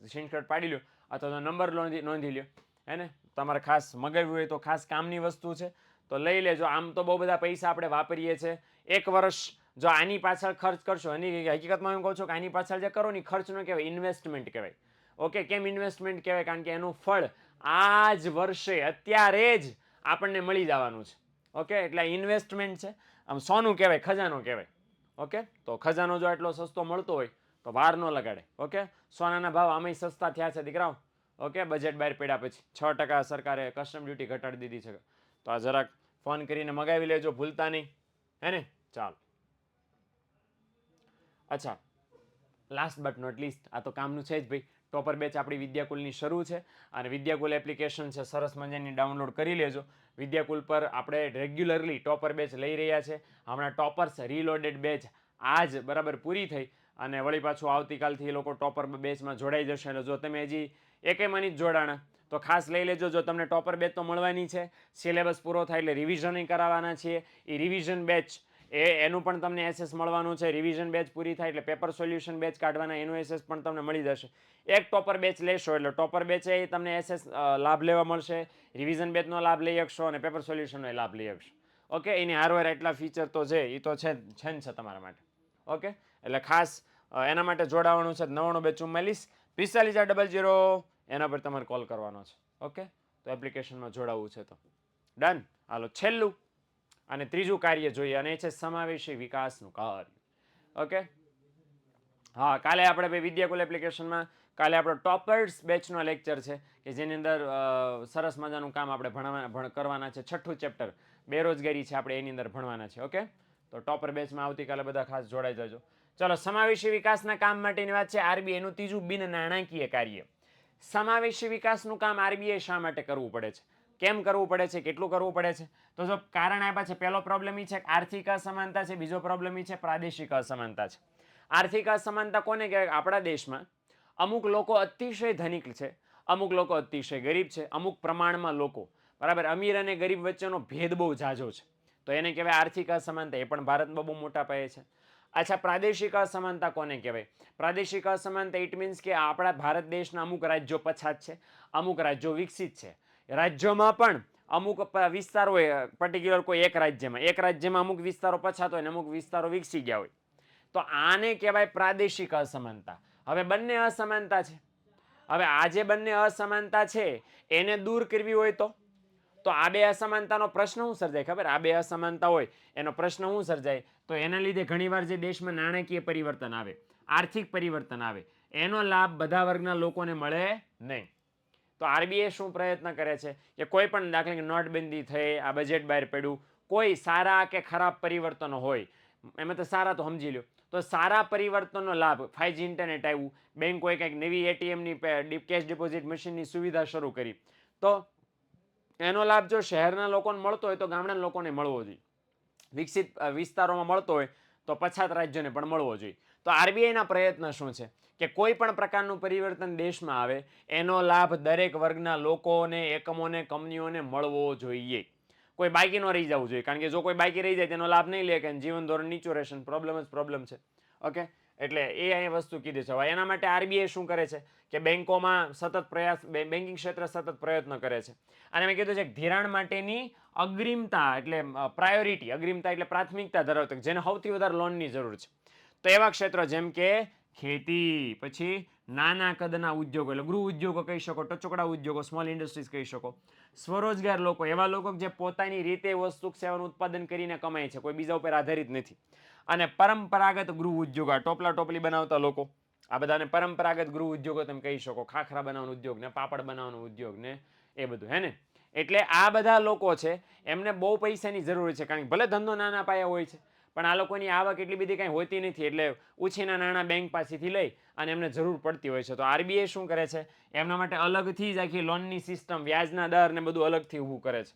સ્ક્રીનશોટ પાડી લો અથવા તો નંબર નોંધી લો, હે ને. તમારે ખાસ મગાવ્યું હોય તો ખાસ કામની વસ્તુ છે તો લઈ લેજો. આમ તો બહુ બધા પૈસા આપણે વાપરીએ છીએ. 1 વર્ષ જો આની પાછળ ખર્ચ કરશો, એની હકીકતમાં હું કહું છું કે આની પાછળ જે કરો ને ખર્ચ ન કહેવાય, ઇન્વેસ્ટમેન્ટ કહેવાય. ઓકે, કેમ ઇન્વેસ્ટમેન્ટ કહેવાય? કારણ કે એનું ફળ આ જ વર્ષે અત્યારે જ આપણને મળી જવાનું છે. ઓકે, એટલે ઇન્વેસ્ટમેન્ટ છે, આમ સોનું કહેવાય, ખજાનો કહેવાય. ઓકે, તો ખજાનો જો એટલો સસ્તો મળતો હોય તો વાર ન લગાડે. ઓકે, સોનાના ભાવ આમેય સસ્તા થયા છે દીકરાઓ. ઓકે, બજેટ બહાર પડ્યા પછી 6% સરકારે કસ્ટમ ડ્યુટી ઘટાડી દીધી છે. તો આ જરાક ફોન કરીને મગાવી લેજો, ભૂલતા નહીં, હે ને. ચાલો, અચ્છા, લાસ્ટ બટ નોટ લીસ્ટ, આ તો કામનું છે જ ભાઈ. ટોપર બેચ આપણી વિદ્યાકુલની શરૂ છે અને વિદ્યાકુલ એપ્લિકેશન છે, સરસ મજાની ડાઉનલોડ કરી લેજો. વિદ્યાકુલ પર આપણે રેગ્યુલરલી ટોપર બેચ લઈ રહ્યા છે. હમણાં ટોપર્સ રીલોડેડ બેચ આજ બરાબર પૂરી થઈ અને વળી પાછું આવતીકાલથી એ લોકો ટોપર બેચમાં જોડાઈ જશે. એટલે જો તમે હજી એકેમાંની જ જોડાણા તો ખાસ લઈ લેજો. જો તમને ટોપર બેચ તો મળવાની છે, સિલેબસ પૂરો થાય એટલે રિવિઝન કરાવવાના છીએ. એ રિવિઝન બેચ એનું પણ તમને એસએસ મળવાનું છે. રિવિઝન બેચ પૂરી થાય એટલે પેપર સોલ્યુશન બેચ કાઢવાના, એનું એસએસ પણ તમને મળી જશે. એક ટોપર બેચ લેશો એટલે ટોપર બેચ એ તમને એસએસ લાભ લેવા મળશે, રિવિઝન બેચનો લાભ લઈ શકશો અને પેપર સોલ્યુશનનો લાભ લઈ શકશો. ઓકે, એની હારવાર એટલા ફીચર તો છે, એ તો છે જ છે તમારા માટે. ઓકે, એટલે ખાસ એના માટે જોડાવાનું છે. 9924454000 એના પર તમારે કોલ કરવાનો છે. ઓકે, તો એપ્લિકેશનમાં જોડાવવું છે તો ડન. હાલો છેલ્લું અને ત્રીજું કાર્ય જોઈએ, અને એ છે સમાવેશી વિકાસનું કાર્ય. ઓકે, હા, કાલે આપણે ભાઈ વિદ્યાકુલ એપ્લિકેશનમાં કાલે આપણો ટોપર્સ બેચનો લેક્ચર છે કે જેની અંદર સરસ મજાનું કામ આપણે કરવાના છે. 6થું ચેપ્ટર બેરોજગારી છે, આપણે એની અંદર ભણવાના છે. ઓકે, તો ટોપર બેચમાં આવતીકાલે બધા ખાસ જોડાઈ જજો. ચલો, સમાવેશી વિકાસના કામ માટેની વાત છે. આરબીઆઈનું ત્રીજું બિન નાણાકીય કાર્ય. સમાવેશી વિકાસનું કામ આરબીઆઈ શા માટે કરવું પડે છે, કેમ કરવું પડે છે, કેટલું કરવું પડે છે? તો જો કારણ આપ્યા છે, પહેલો પ્રોબ્લેમ એ છે કે આર્થિક અસમાનતા છે, બીજો પ્રોબ્લેમ એ છે પ્રાદેશિક અસમાનતા છે. આર્થિક અસમાનતા કોને કહેવાય? આપણા દેશમાં અમુક લોકો અતિશય ધનિક છે, અમુક લોકો અતિશય ગરીબ છે, અમુક પ્રમાણમાં લોકો, બરાબર, અમીર અને ગરીબ વચ્ચેનો ભેદ બહુ ઝાઝો છે, તો એને કહેવાય આર્થિક અસમાનતા. એ પણ ભારતમાં બહુ મોટા પાયે છે. અચ્છા, પ્રાદેશિક અસમાનતા કોને કહેવાય? પ્રાદેશિક અસમાનતા ઇટ મીન્સ કે આપણા ભારત દેશના અમુક રાજ્યો પછાત છે, અમુક રાજ્યો વિકસિત છે. રાજ્યોમાં પણ અમુક વિસ્તારો હોય, પર્ટિક્યુલર કોઈ એક રાજ્યમાં અમુક વિસ્તારો પછાત હોય અને અમુક વિસ્તારો વિકસી ગયા હોય, તો આને કહેવાય પ્રાદેશિક અસમાનતા. હવે બંને અસમાનતા છે. હવે આ જે બંને અસમાનતા છે એને દૂર કરવી હોય તો આ બે અસમાનતાનો પ્રશ્ન શું સર્જાય ખબર? આ બે અસમાનતા હોય એનો પ્રશ્ન શું સર્જાય? તો એના લીધે ઘણીવાર જે દેશમાં નાણાકીય પરિવર્તન આવે, આર્થિક પરિવર્તન આવે, એનો લાભ બધા વર્ગના લોકોને મળે નહીં. તો આરબીઆઈ શું પ્રયત્ન કરે છે કે કોઈ પણ, દાખલા કે નોટબંધી થઈ, આ બજેટ બહાર પડ્યું, કોઈ સારા કે ખરાબ પરિવર્તનો હોય, એમાં તો સારા તો સમજી લો, તો સારા પરિવર્તનનો લાભ 5G ઇન્ટરનેટ આવ્યું, બેંકોએ કંઈક નવી એટીએમની કેશ ડિપોઝિટ મશીનની સુવિધા શરૂ કરી, તો એનો લાભ જો શહેરના લોકોને મળતો હોય તો ગામડાના લોકોને મળવો જોઈએ. વિકસિત વિસ્તારોમાં મળતો હોય તો પછાત રાજ્યોને પણ મળવો જોઈએ. તો આરબીઆઈના પ્રયત્ન શું છે કે કોઈ પણ પ્રકારનું પરિવર્તન દેશમાં આવે એનો લાભ દરેક વર્ગના લોકોને, એકમોને, કંપનીઓને મળવો જોઈએ. કોઈ બાકી ન રહી જવું જોઈએ, કારણ કે જો કોઈ બાકી રહી જાય તેનો લાભ નહીં લે કે જીવન ધોરણ નીચું રહેશે, પ્રોબ્લેમ જ પ્રોબ્લેમ છે. ઓકે, એટલે એ અહીં વસ્તુ કીધી છે. હવે એના માટે આરબીઆઈ શું કરે છે કે બેંકોમાં સતત પ્રયાસ, બેન્કિંગ ક્ષેત્ર સતત પ્રયત્ન કરે છે. અને મેં કીધું છે કે ધિરાણ માટેની અગ્રિમતા એટલે પ્રાયોરિટી, અગ્રિમતા એટલે પ્રાથમિકતા ધરાવતા, જેને સૌથી વધારે લોનની જરૂર છે, તો એવા ક્ષેત્રો જેમ કે ખેતી, પછી નાના કદના ઉદ્યોગો એટલે ગૃહ ઉદ્યોગો કહી શકો, ટચોકડા ઉદ્યોગો, સ્મોલ ઇન્ડસ્ટ્રીઝ કહી શકો, સ્વરોજગાર લોકો, એવા લોકો જે પોતાની રીતે વસ્તુ સેવાનું ઉત્પાદન કરીને કમાય છે, કોઈ બીજા ઉપર આધારિત નથી, અને પરંપરાગત ગૃહ ઉદ્યોગો, આ ટોપલા ટોપલી બનાવતા લોકો, આ બધાને પરંપરાગત ગૃહ ઉદ્યોગો તમે કહી શકો. ખાખરા બનાવવાનો ઉદ્યોગ ને પાપડ બનાવવાનો ઉદ્યોગ ને એ બધું, હે ને? એટલે આ બધા લોકો છે એમને બહુ પૈસાની જરૂર છે, કારણ કે ભલે ધંધો નાના પાયા હોય છે પણ આ લોકોની આવક એટલી બધી કંઈ હોતી નથી, એટલે ઉછીના નાણાં બેંક પાસેથી લઈ અને એમને જરૂર પડતી હોય છે. તો આરબીઆઈ શું કરે છે? એમના માટે અલગથી જ આખી લોનની સિસ્ટમ, વ્યાજના દર ને બધું અલગથી ઊભું કરે છે.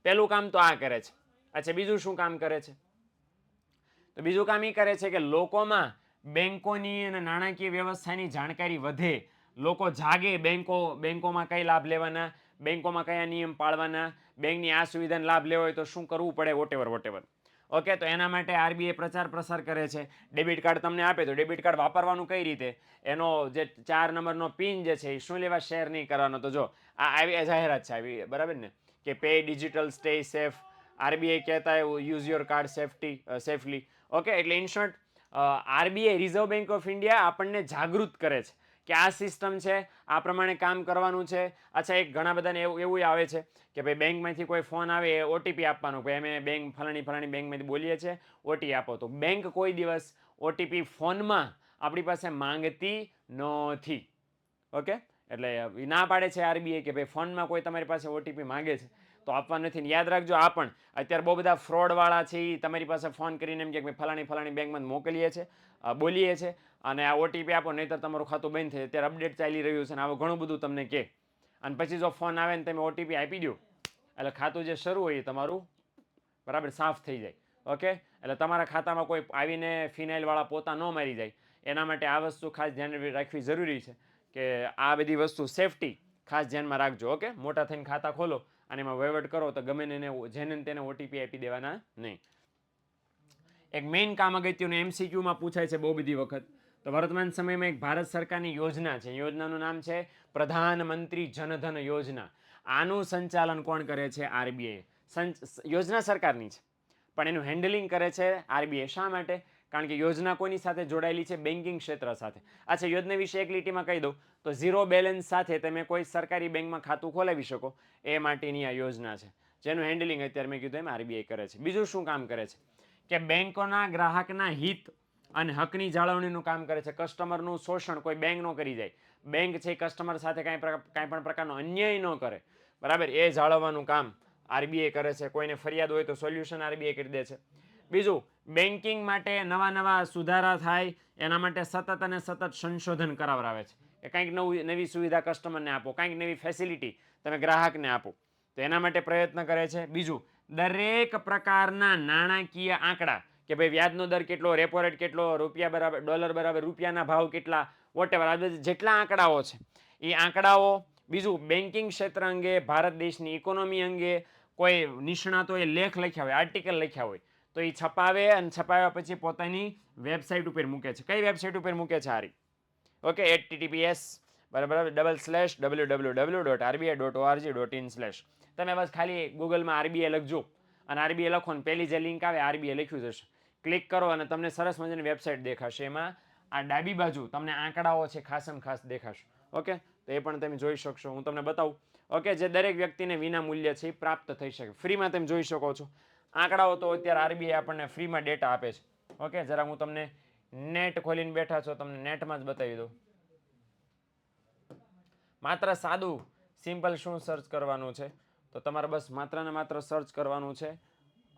પહેલું કામ તો આ કરે છે. અચ્છા, બીજું શું કામ કરે છે? તો બીજું કામ એ કરે છે કે લોકોમાં બેંકોની અને નાણાકીય વ્યવસ્થાની જાણકારી વધે, લોકો જાગે, બેંકોમાં કઈ લાભ લેવાના, બેંકોમાં કયા નિયમ પાળવાના, બેંકની આ સુવિધાનો લાભ લેવો હોય તો શું કરવું પડે, વોટેવર. ઓકે, તો એના માટે આરબીઆઈ પ્રચાર પ્રસાર કરે છે. ડેબિટ કાર્ડ તમને આપે તો ડેબિટ કાર્ડ વાપરવાનું કઈ રીતે, એનો જે 4 નંબરનો પિન જે છે એ શું લેવા શેર નહીં કરવાનો. તો જો આ આવી જાહેરાત છે, આવી, બરાબર ને, કે pay digital stay safe, RBI કહેતા હોય use your card safely. Okay, એટલે in short RBI, Reserve Bank of India, આપણને જાગૃત કરે છે કે આ સિસ્ટમ છે, આ પ્રમાણે કામ કરવાનું છે. અચ્છા, એક ઘણા બધાને એવું આવે છે કે ભાઈ બેંકમાંથી કોઈ ફોન આવે એ ઓટીપી આપવાનો, ભાઈ અમે બેંક ફલાણી બેંકમાંથી બોલીએ છીએ, ઓટીપી આપો. તો બેંક કોઈ દિવસ ઓટીપી ફોનમાં આપણી પાસે માંગતી નથી. ઓકે, એટલે ના પાડે છે આરબીઆઈ કે ભાઈ ફોનમાં કોઈ તમારી પાસે ઓટીપી માંગે છે તો આપવા નથી. યાદ રાખજો, આ પણ અત્યારે બહુ બધા ફ્રોડવાળા છે એ તમારી પાસે ફોન કરીને એમ કે ફલાણી બેંકમાં મોકલીએ છીએ, બોલીએ છીએ અને આ ઓટીપી આપો નહીંતર તમારું ખાતું બંધ થાય. અત્યારે અપડેટ ચાલી રહ્યું છે અને આવું ઘણું બધું તમને કહે, અને પછી જો ફોન આવે ને તમે ઓટીપી આપી દો એટલે ખાતું જે શરૂ હોય એ તમારું બરાબર સાફ થઈ જાય. ઓકે, એટલે તમારા ખાતામાં કોઈ આવીને ફિનાઇલવાળા પોતા ન મારી જાય, એના માટે આ વસ્તુ ખાસ ધ્યાન રાખવી જરૂરી છે કે આ બધી વસ્તુ સેફટી ખાસ ધ્યાનમાં રાખજો. ઓકે, મોટા થઈને ખાતા ખોલો અને એમાં વહીવટ કરો તો ગમે એને જેને તેને ઓટીપી આપી દેવાના નહીં. એક મેઇન કામ અગત્યનું એમસીક્યુમાં પૂછાય છે બહુ બધી વખત. તો વર્તમાન સમયમાં એક ભારત સરકારની યોજના છે. યોજનાનું નામ છે પ્રધાનમંત્રી જનધન યોજના. આનું સંચાલન કોણ કરે છે? આરબીઆઈ. યોજના સરકારની છે પણ એનું હેન્ડલિંગ કરે છે આરબીઆઈ. શા માટે? કારણ કે યોજના કોની સાથે જોડાયેલી છે? બેન્કિંગ ક્ષેત્ર સાથે. અચ્છા, યોજના વિશે એક લીટીમાં કહી દઉં તો ઝીરો બેલેન્સ સાથે તમે કોઈ સરકારી બેંકમાં ખાતું ખોલાવી શકો એ માટેની આ યોજના છે, જેનું હેન્ડલિંગ અત્યારે મેં કીધું એમ આરબીઆઈ કરે છે. બીજું શું કામ કરે છે કે બેંકોના ગ્રાહકના હિત અને હકની જાળવણીનું કામ કરે છે. કસ્ટમરનું શોષણ કોઈ બેંક ન કરી જાય. બેંક છે કસ્ટમર સાથે કાંઈ પણ પ્રકારનો અન્યાય ન કરે, બરાબર, એ જાળવવાનું કામ આરબીઆઈ કરે છે. કોઈને ફરિયાદ હોય તો સોલ્યુશન આરબીઆઈ કરી દે છે. બીજું, બેન્કિંગ માટે નવા નવા સુધારા થાય એના માટે સતત અને સતત સંશોધન કરાવરાવે છે કે કંઈક નવી સુવિધા કસ્ટમરને આપો, કંઈક નવી ફેસિલિટી તમે ગ્રાહકને આપો, તો એના માટે પ્રયત્ન કરે છે. બીજું, દરેક પ્રકારના નાણાકીય આંકડા કે ભાઈ વ્યાજનો દર કેટલો, રેપો રેટ કેટલો, રૂપિયા બરાબર ડોલર બરાબર રૂપિયાના ભાવ કેટલા, વોટેવર, આ જેટલા આંકડાઓ છે એ આંકડાઓ. બીજું, બેન્કિંગ ક્ષેત્ર અંગે, ભારત દેશની ઇકોનોમી અંગે કોઈ નિષ્ણાતોએ લેખ લખ્યા હોય, આર્ટિકલ લખ્યા હોય તો એ છપાવે અને છપાવ્યા પછી પોતાની વેબસાઇટ ઉપર મૂકે છે. કઈ વેબસાઇટ ઉપર મૂકે છે? આરી. Okay, https www.rbi.org.in/. તમે બસ ખાલી ગૂગલમાં આરબીઆઈ લખજો અને આરબીઆઈ લખો ને પહેલી જે લિંક આવે આરબીઆઈ લખ્યું જશે, ક્લિક કરો અને તમને સરસ મજાની વેબસાઇટ દેખાશે. એમાં આ ડાબી બાજુ તમને આંકડાઓ છે ખાસમ ખાસ દેખાશે. ઓકે, તો એ પણ તમે જોઈ શકશો. હું તમને બતાવું. ઓકે, જે દરેક વ્યક્તિને વિના મૂલ્ય છે એ પ્રાપ્ત થઈ શકે, ફ્રીમાં તમે જોઈ શકો છો. આંકડાઓ તો અત્યારે આરબીઆઈ આપણને ફ્રીમાં ડેટા આપે છે. ઓકે, જરા હું તમને નેટ ખોલીને બેઠા છો, તમને નેટમાં જ બતાવી દઉં. માત્ર સાદું સિમ્પલ શું સર્ચ કરવાનું છે? તો તમારે બસ માત્ર ને માત્ર સર્ચ કરવાનું છે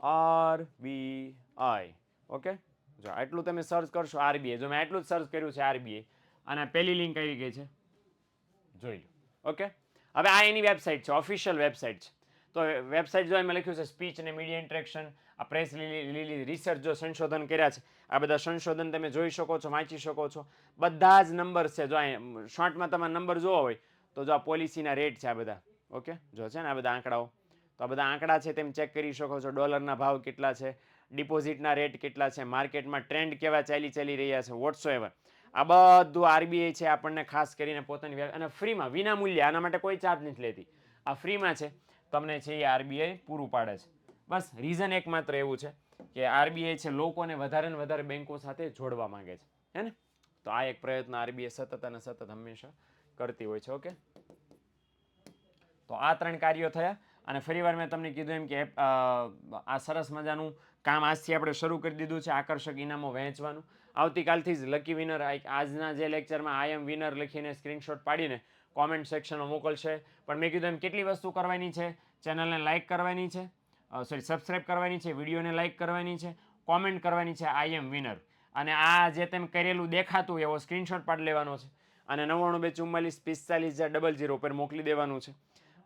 આરબીઆઈ. ઓકે, જો આટલું તમે સર્ચ કરશો આરબીઆઈ, જો મેં આટલું જ સર્ચ કર્યું છે આરબીઆઈ અને પહેલી લિંક આવી ગઈ છે, જોઈ લો. ઓકે, હવે આ એની વેબસાઇટ છે, ઓફિશિયલ વેબસાઇટ છે. તો વેબસાઇટ જો એમાં લખ્યું છે સ્પીચ અને મીડિયા ઇન્ટરેક્શન, આ પ્રેસ રિસર્ચ જો સંશોધન કર્યા છે, આ બધા સંશોધન તમે જોઈ શકો છો, વાંચી શકો છો. બધા જ નંબર છે. જો અહીંયા શોર્ટમાં તમારે નંબર જોવો હોય તો જો આ પોલિસીના રેટ છે આ બધા. ઓકે, જો છે ને આ બધા આંકડાઓ, તો આ બધા આંકડા છે તેમ ચેક કરી શકો છો. ડોલરના ભાવ કેટલા છે, ડિપોઝિટના રેટ કેટલા છે, માર્કેટમાં ટ્રેન્ડ કેવા ચાલી રહ્યા છે, વોટ્સએવર. આ બધું આરબીઆઈ છે આપણને ખાસ કરીને પોતાની અને ફ્રીમાં વિના મૂલ્ય, આના માટે કોઈ ચાર્જ નથી લેતી, આ ફ્રીમાં છે તમને છે એ આરબીઆઈ પૂરું પાડે છે. બસ રીઝન એકમાત્ર એવું છે કે આરબીઆઈ છે લોકોને વધારે ને વધારે બેંકો સાથે જોડવા માંગે છે, હે ને? તો આ એક પ્રયત્ન આરબીઆઈ સતત અને સતત હંમેશા કરતી હોય છે. ઓકે, તો આ 3 કાર્યો થયા. અને ફરીવાર મેં તમને કીધું એમ કે આ સરસ મજાનું કામ આજથી આપણે શરૂ કરી દીધું છે, આકર્ષક ઇનામો વહેંચવાનું. આવતીકાલથી જ લકી વિનર આજના જે લેક્ચરમાં આઈ એમ વિનર લખીને સ્ક્રીનશોટ પાડીને કોમેન્ટ સેક્શનમાં મોકલશે. પણ મેં કીધું એમ કેટલી વસ્તુ કરવાની છે? ચેનલને લાઇક કરવાની છે, સબસ્ક્રાઇબ કરવાની છે, વિડીયોને લાઇક કરવાની છે, કોમેન્ટ કરવાની છે આઈ એમ વિનર, અને આ જે તેમ કરેલું દેખાતું એવો સ્ક્રીનશોટ પાડી લેવાનો છે અને 99244540 પર મોકલી દેવાનું છે.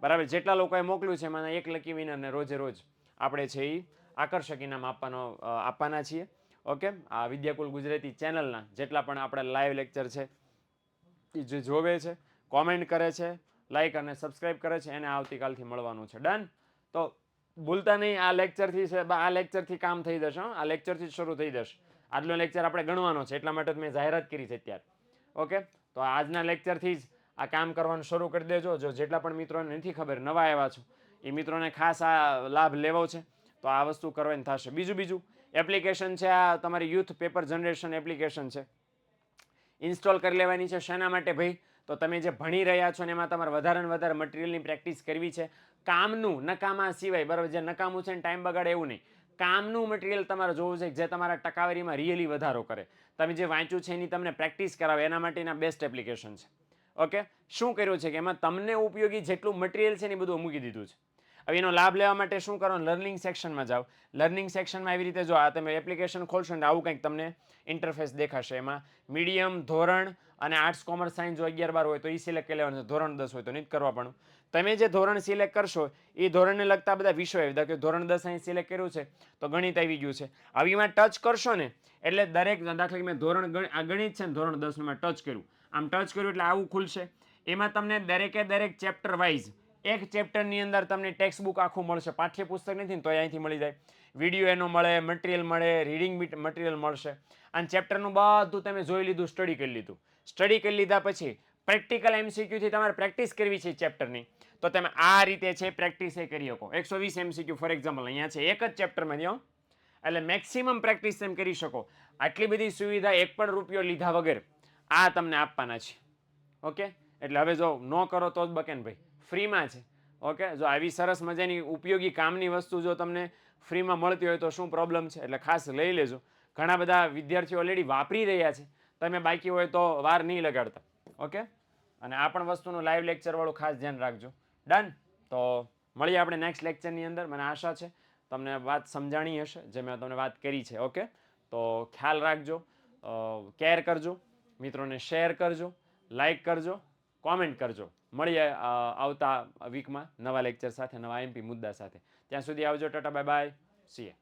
બરાબર, જેટલા લોકોએ મોકલ્યું છે એમાં એક લકી વિનરને રોજે રોજ આપણે છે એ આકર્ષક ઇનામ આપવાના છીએ. ઓકે, આ વિદ્યાકુલ ગુજરાતી ચેનલના જેટલા પણ આપણા લાઈવ લેક્ચર છે એ જે જોવે છે, કોમેન્ટ કરે છે, લાઈક અને સબસ્ક્રાઇબ કરે છે, એને આવતીકાલથી મળવાનું છે. ડન? તો ભૂલતા નહીં, આ લેક્ચરથી કામ થઈ જશે. આ લેક્ચરથી જ શરૂ થઈ જશે. આજનો લેક્ચર આપણે ગણવાનો છે, એટલા માટે મેં જાહેરાત કરી છે અત્યારે. ઓકે, તો આજના લેક્ચરથી જ આ કામ કરવાનું શરૂ કરી દેજો. જો જેટલા પણ મિત્રોને નથી ખબર, નવા આવ્યા છો, એ મિત્રોને ખાસ આ લાભ લેવો છે તો આ વસ્તુ કરવાની થશે. બીજું એપ્લિકેશન છે, આ તમારી યુથ પેપર જનરેશન એપ્લિકેશન છે, ઇન્સ્ટોલ કરી લેવાની છે. શેના માટે ભાઈ? તો તમે જે ભણી રહ્યા છો ને એમાં તમારે વધારે ને વધારે મટીરિયલની પ્રેક્ટિસ કરવી છે. કામનું, નકામા સિવાય, બરાબર, જે નકામું છે ને ટાઈમ બગાડે એવું નહીં. કામનું મટીરિયલ તમારે જોવું છે જે તમારા ટકાવારીમાં રિયલી વધારો કરે. તમે જે વાંચ્યું છે એની તમને પ્રેક્ટિસ કરાવે, એના માટેના બેસ્ટ એપ્લિકેશન છે. ઓકે, શું કર્યું છે કે એમાં તમને ઉપયોગી જેટલું મટીરિયલ છે ને એ બધું મૂકી દીધું છે. હવે એનો લાભ લેવા માટે શું કરવાનું? લર્નિંગ સેક્શનમાં જાઓ. લર્નિંગ સેક્શનમાં એવી રીતે જો આ તમે એપ્લિકેશન ખોલશો ને આવું કંઈક તમને ઇન્ટરફેસ દેખાશે. એમાં મીડિયમ, ધોરણ અને આર્ટ્સ, કોમર્સ, સાયન્સ જો 11-12 હોય તો એ સિલેક્ટ કરી લેવાનું છે. ધોરણ 10 હોય તો નહીં કરવા પણ. તમે જે ધોરણ સિલેક્ટ કરશો એ ધોરણને લગતા બધા વિષયો આવી. કે ધોરણ 10 અહીં સિલેક્ટ કર્યું છે તો ગણિત આવી ગયું છે. હવે એમાં ટચ કરશો ને એટલે દરેક, દાખલા મેં ગણિત છે ને ધોરણ 10 માં ટચ કર્યું, આમ ટચ કર્યું એટલે આવું ખુલશે. એમાં તમને દરેકે દરેક ચેપ્ટર વાઇઝ એક ચેપ્ટરની અંદર તમને ટેક્સ્ટ બુક આખું મળશે, પાઠ્યપુસ્તક નથી ને તો અહીંથી મળી જાય, વિડીયો એનો મળે, મટીરિયલ મળે, રીડિંગ મટીરિયલ મળશે. અને ચેપ્ટરનું બધું તમે જોઈ લીધું, સ્ટડી કરી લીધું. સ્ટડી કરી લીધા પછી પ્રેક્ટિકલ એમસીક્યુથી તમારે પ્રેક્ટિસ કરવી છે ચેપ્ટરની, તો તમે આ રીતે છે પ્રેક્ટિસ એ કરી શકો. 120 એમસીક્યુ ફોર એક્ઝામ્પલ અહીંયા છે એક જ ચેપ્ટરમાં દો, એટલે મેક્સિમમ પ્રેક્ટિસ તમે કરી શકો. આટલી બધી સુવિધા એક પણ રૂપિયો લીધા વગર આ તમને આપવાના છે. ઓકે, એટલે હવે જો ન કરો તો જ બકેન ભાઈ, ફ્રીમાં છે. ઓકે, જો આવી સરસ મજાની ઉપયોગી કામની વસ્તુ જો તમને ફ્રીમાં મળતી હોય તો શું પ્રોબ્લેમ છે, એટલે ખાસ લઈ લેજો. ઘણા બધા વિદ્યાર્થીઓ ઓલરેડી વાપરી રહ્યા છે, તમે બાકી હોય તો વાર નહીં લગાડતા. ઓકે, અને આ પણ વસ્તુનું લાઈવ લેક્ચરવાળું ખાસ ધ્યાન રાખજો. ડન, તો મળીએ આપણે નેક્સ્ટ લેક્ચરની અંદર. મને આશા છે તમને વાત સમજાણી હશે જે મેં તમને વાત કરી છે. ઓકે, તો ખ્યાલ રાખજો, કેર કરજો, મિત્રોને શેર કરજો, લાઈક કરજો, કોમેન્ટ કરજો. મળીએ આવતા વીકમાં નવા લેક્ચર સાથે, નવા એમપી મુદ્દા સાથે. ત્યાં સુધી આવજો, Tata, bye bye, C you.